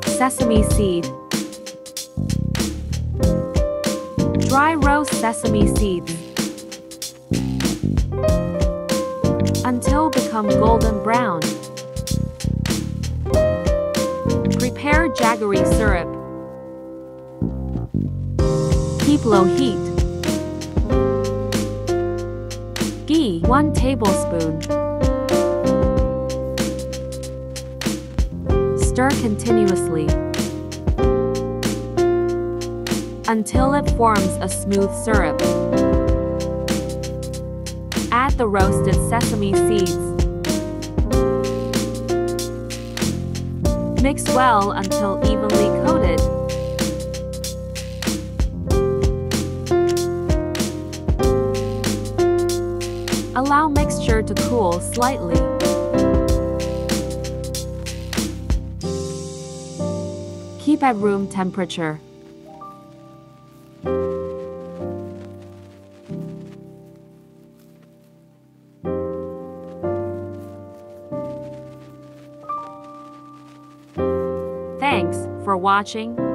Sesame seed. Dry roast sesame seeds until become golden brown. Prepare jaggery syrup. Keep low heat. Ghee 1 tablespoon. Stir continuously until it forms a smooth syrup. Add the roasted sesame seeds. Mix well until evenly coated. Allow mixture to cool slightly. Keep at room temperature. Thanks for watching.